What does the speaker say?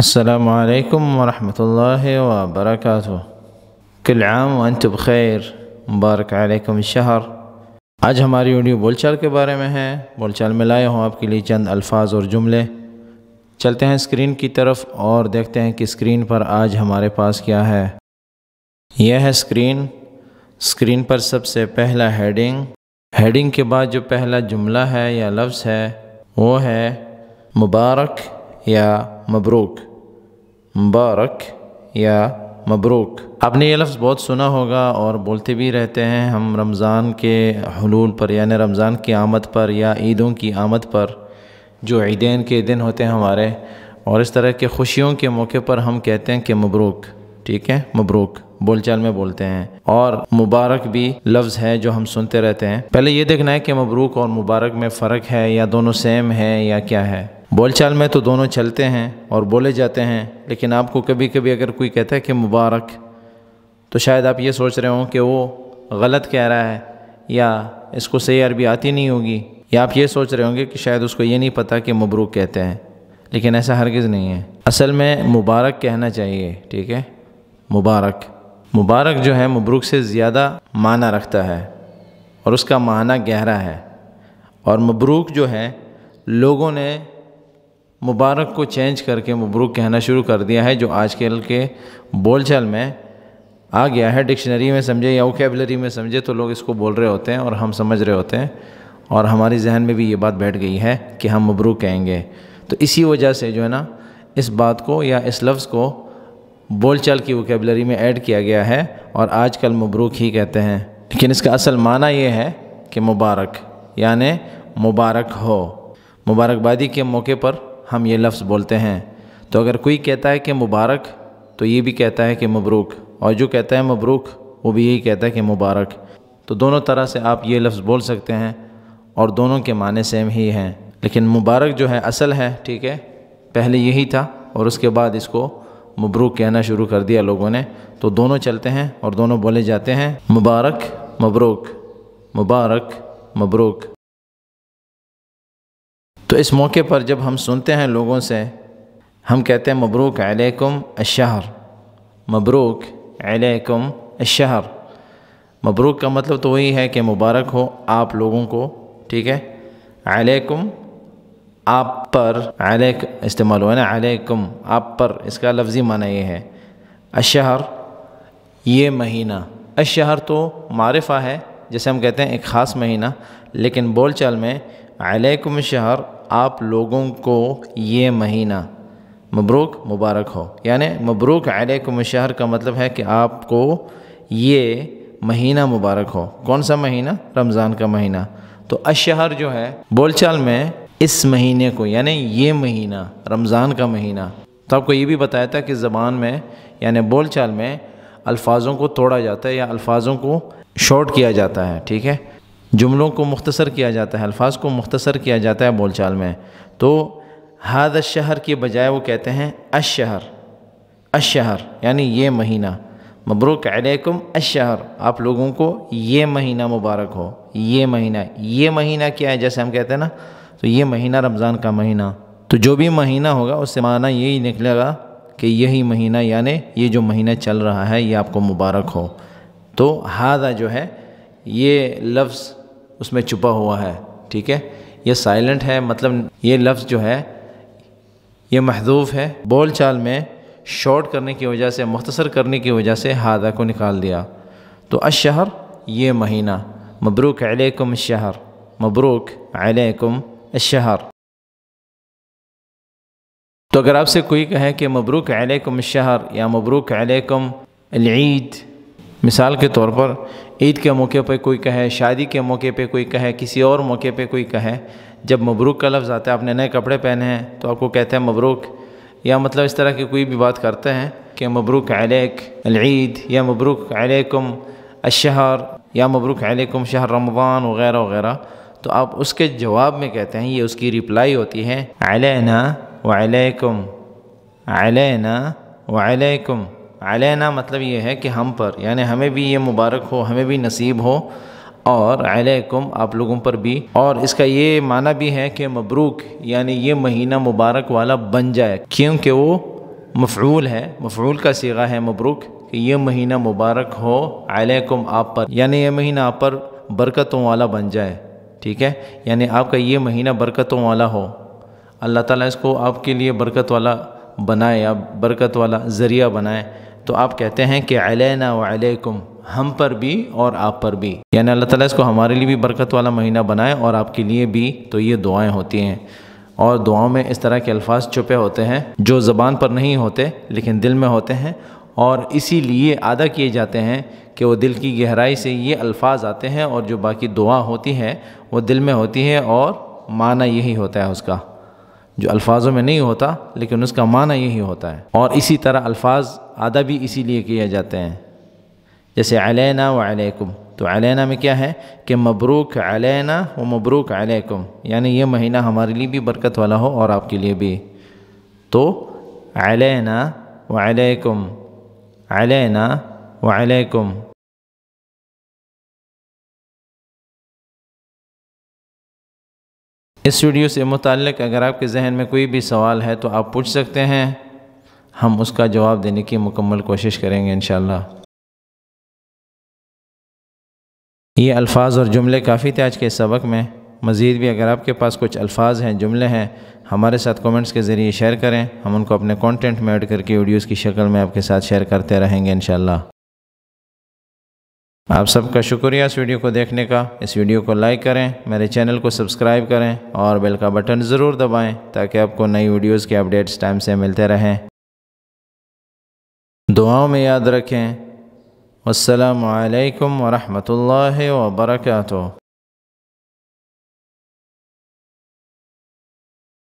السلام علیکم ورحمۃ اللہ وبرکاتہ۔ کل عام وانتم بخیر، مبارک علیکم الشہر۔ آج ہماری ویڈیو بول چال کے بارے میں ہے۔ بول چال میں لائے ہوں آپ کے لیے چند الفاظ اور جملے۔ چلتے ہیں اسکرین کی طرف اور دیکھتے ہیں کہ اسکرین پر آج ہمارے پاس کیا ہے۔ یہ ہے اسکرین پر سب سے پہلا ہیڈنگ کے بعد جو پہلا جملہ ہے یا لفظ ہے وہ ہے مبارک یا مبروک۔ مبارک یا مبروک، آپ نے یہ لفظ بہت سنا ہوگا اور بولتے بھی رہتے ہیں ہم رمضان کے حلول پر، یعنی رمضان کی آمد پر یا عیدوں کی آمد پر، جو عیدین کے دن ہوتے ہیں ہمارے، اور اس طرح کے خوشیوں کے موقع پر ہم کہتے ہیں کہ مبروک، ٹھیک ہے، مبروک بول چال میں بولتے ہیں۔ اور مبارک بھی لفظ ہے جو ہم سنتے رہتے ہیں۔ پہلے یہ دیکھنا ہے کہ مبروک اور مبارک میں فرق ہے یا دونوں سیم ہے یا کیا ہے۔ بول چال میں تو دونوں چلتے ہیں اور بولے جاتے ہیں، لیکن آپ کو کبھی کبھی اگر کوئی کہتا ہے کہ مبارک، تو شاید آپ یہ سوچ رہے ہوں کہ وہ غلط کہہ رہا ہے یا اس کو صحیح عربی آتی نہیں ہوگی، یا آپ یہ سوچ رہے ہوں گے کہ شاید اس کو یہ نہیں پتہ کہ مبروک کہتے ہیں، لیکن ایسا ہرگز نہیں ہے۔ اصل میں مبارک کہنا چاہیے، ٹھیک ہے، مبارک جو ہے مبروک سے زیادہ معنی رکھتا ہے اور اس کا معنی گہرا ہے۔ اور مبروک جو ہے لوگوں نے مبارک کو چینج کر کے مبروک کہنا شروع کر دیا ہے، جو آج کل کے بول چال میں آ گیا ہے۔ ڈکشنری میں سمجھے یا ووکیبلری میں سمجھے تو لوگ اس کو بول رہے ہوتے ہیں اور ہم سمجھ رہے ہوتے ہیں، اور ہماری ذہن میں بھی یہ بات بیٹھ گئی ہے کہ ہم مبروک کہیں گے۔ تو اسی وجہ سے جو ہے نا اس بات کو یا اس لفظ کو بول چال کی ووکیبلری میں ایڈ کیا گیا ہے اور آج کل مبروک ہی کہتے ہیں، لیکن اس کا اصل معنی یہ ہے کہ مبارک، یعنی مبارک ہو۔ مبارکبادی کے موقع پر ہم یہ لفظ بولتے ہیں۔ تو اگر کوئی کہتا ہے کہ مبارک تو یہ بھی کہتا ہے کہ مبروک، اور جو کہتا ہے مبروک وہ بھی یہی کہتا ہے کہ مبارک۔ تو دونوں طرح سے آپ یہ لفظ بول سکتے ہیں اور دونوں کے معنی سیم ہی ہیں، لیکن مبارک جو ہے اصل ہے، ٹھیک ہے، پہلے یہی تھا اور اس کے بعد اس کو مبروک کہنا شروع کر دیا لوگوں نے۔ تو دونوں چلتے ہیں اور دونوں بولے جاتے ہیں، مبارک مبروک، مبارک مبروک۔ تو اس موقع پر جب ہم سنتے ہیں لوگوں سے، ہم کہتے ہیں مبروک علیکم الشہر، مبروک علیکم الشہر۔ مبروک کا مطلب تو وہی ہے کہ مبارک ہو آپ لوگوں کو، ٹھیک ہے، علیکم آپ پر، علیک استعمال ہوا نا، علیکم آپ پر، اس کا لفظی معنی یہ ہے۔ الشہر یہ مہینہ، الشہر تو معرفہ ہے، جیسے ہم کہتے ہیں ایک خاص مہینہ، لیکن بول چال میں علیکم الشہر آپ لوگوں کو یہ مہینہ، مبروک مبارک ہو، یعنی مبروک علیکم الشہر کا مطلب ہے کہ آپ کو یہ مہینہ مبارک ہو۔ کون سا مہینہ؟ رمضان کا مہینہ۔ تو الشہر جو ہے بول چال میں اس مہینے کو، یعنی یہ مہینہ رمضان کا مہینہ۔ تو آپ کو یہ بھی بتایا تھا کہ زبان میں یعنی بول چال میں الفاظوں کو توڑا جاتا ہے یا الفاظوں کو شارٹ کیا جاتا ہے، ٹھیک ہے، جملوں کو مختصر کیا جاتا ہے، الفاظ کو مختصر کیا جاتا ہے بول چال میں۔ تو ھذا الشہر کے بجائے وہ کہتے ہیں الشہر، الشہر یعنی یہ مہینہ، مبروک علیکم الشہر آپ لوگوں کو یہ مہینہ مبارک ہو۔ یہ مہینہ کیا ہے؟ جیسے ہم کہتے ہیں نا، تو یہ مہینہ رمضان کا مہینہ، تو جو بھی مہینہ ہوگا اس سے معنی یہی نکلے گا کہ یہی مہینہ، یعنی یہ جو مہینہ چل رہا ہے یہ آپ کو مبارک ہو۔ تو ھذا جو ہے یہ لفظ اس میں چھپا ہوا ہے، ٹھیک ہے، یہ سائلنٹ ہے، مطلب یہ لفظ جو ہے یہ محذوف ہے، بول چال میں شارٹ کرنے کی وجہ سے، مختصر کرنے کی وجہ سے ھذا کو نکال دیا۔ تو الشہر یہ مہینہ، مبروک علیکم الشہر، مبروک علیکم الشہر۔ تو اگر آپ سے کوئی کہے کہ مبروک علیکم الشہر یا مبروک علیکم العید، مثال کے طور پر عید کے موقع پہ کوئی کہے، شادی کے موقع پہ کوئی کہے، کسی اور موقع پہ کوئی کہے، جب مبروک کا لفظ آتا ہے، آپ نے نئے کپڑے پہنے ہیں تو آپ کو کہتے ہیں مبروک، یا مطلب اس طرح کی کوئی بھی بات کرتے ہیں کہ مبروک علیک العید یا مبروک علیکم الشہر یا مبروک علیکم شہر رمضان وغیرہ وغیرہ، تو آپ اس کے جواب میں کہتے ہیں، یہ اس کی ریپلائی ہوتی ہے، علینا وعلیکم، علینا وعلیکم۔ علینا مطلب یہ ہے کہ ہم پر، یعنی ہمیں بھی یہ مبارک ہو، ہمیں بھی نصیب ہو، اور علیکم آپ لوگوں پر بھی۔ اور اس کا یہ معنی بھی ہے کہ مبروک یعنی یہ مہینہ مبارک والا بن جائے، کیونکہ وہ مفعول ہے، مفعول کا صیغہ ہے مبروک، کہ یہ مہینہ مبارک ہو علیکم آپ پر، یعنی یہ مہینہ آپ پر برکتوں والا بن جائے، ٹھیک ہے، یعنی آپ کا یہ مہینہ برکتوں والا ہو، اللہ تعالیٰ اس کو آپ کے لیے برکت والا بنائے یا برکت والا ذریعہ بنائے، تو آپ کہتے ہیں کہ علینا و علیکم، ہم پر بھی اور آپ پر بھی، یعنی اللہ تعالیٰ اس کو ہمارے لیے بھی برکت والا مہینہ بنائے اور آپ کے لیے بھی، تو یہ دعائیں ہوتی ہیں۔ اور دعاؤں میں اس طرح کے الفاظ چھپے ہوتے ہیں جو زبان پر نہیں ہوتے لیکن دل میں ہوتے ہیں، اور اسی لیے ادا کیے جاتے ہیں کہ وہ دل کی گہرائی سے یہ الفاظ آتے ہیں، اور جو باقی دعا ہوتی ہے وہ دل میں ہوتی ہے اور معنی یہی ہوتا ہے اس کا، جو الفاظوں میں نہیں ہوتا لیکن اس کا معنی یہی ہوتا ہے۔ اور اسی طرح الفاظ ادا بھی اسی لیے کیے جاتے ہیں، جیسے علینا و علیکم، تو علینا میں کیا ہے کہ مبروک علینا و مبروک علیکم، یعنی یہ مہینہ ہمارے لیے بھی برکت والا ہو اور آپ کے لیے بھی، تو علینا و علیکم، علینا و علیکم۔ اس ویڈیو سے متعلق اگر آپ کے ذہن میں کوئی بھی سوال ہے تو آپ پوچھ سکتے ہیں، ہم اس کا جواب دینے کی مکمل کوشش کریں گے انشاءاللہ۔ یہ الفاظ اور جملے کافی تھے آج کے سبق میں، مزید بھی اگر آپ کے پاس کچھ الفاظ ہیں، جملے ہیں، ہمارے ساتھ کومنٹس کے ذریعے شیئر کریں، ہم ان کو اپنے کانٹینٹ میں ایڈ کر کے ویڈیوز کی شکل میں آپ کے ساتھ شیئر کرتے رہیں گے انشاءاللہ۔ آپ سب کا شکریہ اس ویڈیو کو دیکھنے کا، اس ویڈیو کو لائک کریں، میرے چینل کو سبسکرائب کریں اور بیل کا بٹن ضرور دبائیں تاکہ آپ کو نئی ویڈیوز کے اپڈیٹس ٹائم سے ملتے رہیں۔ دعاؤں میں یاد رکھیں۔ السلام علیکم ورحمۃ اللہ وبرکاتہ۔